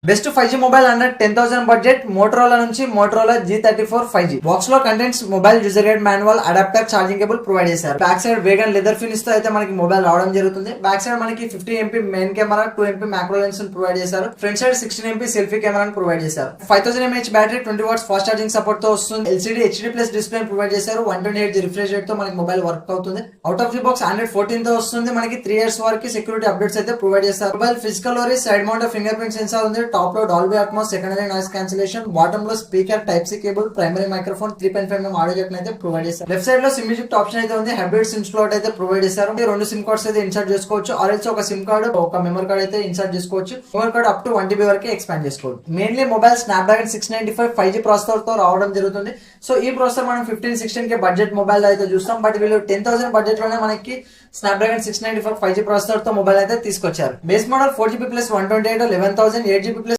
Best 5G mobile under 10,000 budget Motorola నుంచి Motorola G34 5G. Box లో contents mobile user guide manual adapter charging cable provide చేశారు. Back side vegan leather finish తో అయితే మనకి mobile రావడం జరుగుతుంది. Back side మనకి 50 MP main camera 2 MP macro lens provide చేశారు. ఫ్రంట్ సైడ్ 16 MP సెల్ఫీ కెమెరాను ప్రొవైడ్ చేశారు. 5000 mAh battery 20 watts fast charging support తో వస్తుంది. LCD HD+ డిస్ప్లే ప్రొవైడ్ చేశారు. 128 రిఫ్రెష్ రేట్ తో మనకి మొబైల్ వర్క్ అవుతుంది. Out of the box Android 14 తో వస్తుంది. మనకి 3 years వరకు సెక్యూరిటీ అప్డేట్స్ అయితే ప్రొవైడ్ చేస్తారు. మొబైల్ ఫిజికల్ ఓరీ side mount finger print sensor ఉంది. టాప్ లో Dolby Atmos secondary noise cancellation, bottom లో speaker type C cable, primary microphone 3.5 mm audio jack అయితే ప్రొవైడ్ చేశారు. లెఫ్ట్ సైడ్ లో సిమ్ మ్యూజిక్ ఆప్షన్ అయితే ఉంది. హైబ్రిడ్ సిమ్ స్లాట్ అయితే ప్రొవైడ్ చేశారు. రెండు సిమ్ కార్డ్స్ అయితే ఇన్సర్ట్ చేసుకోవచ్చు. ఆర్ఎల్స్ ఒక సిమ్ కార్డ్ ఒక మెమరీ కార్డ్ అయితే ఇన్సర్ట్ చేసుకోవచ్చు. Memory card up to 1 GB వరకు ఎక్స్పాండ్ చేసుకోవచ్చు. Mainly mobile Snapdragon 695 5G processor తో రావడం జరుగుతుంది. సో ఈ ప్రాసెసర్ మనం 15-16 కే బడ్జెట్ మొబైల్ అయితే చూస్తాం. బట్ వీళ్ళు 10,000 బడ్జెట్ లోనే మనకి స్నాప్డ్రాగన్ 695 5G ప్రాసెసర్ తో మొబైల్ అయితే తీసుకొచ్చారు. Base model 4GB+ 128 11,000, 8GB+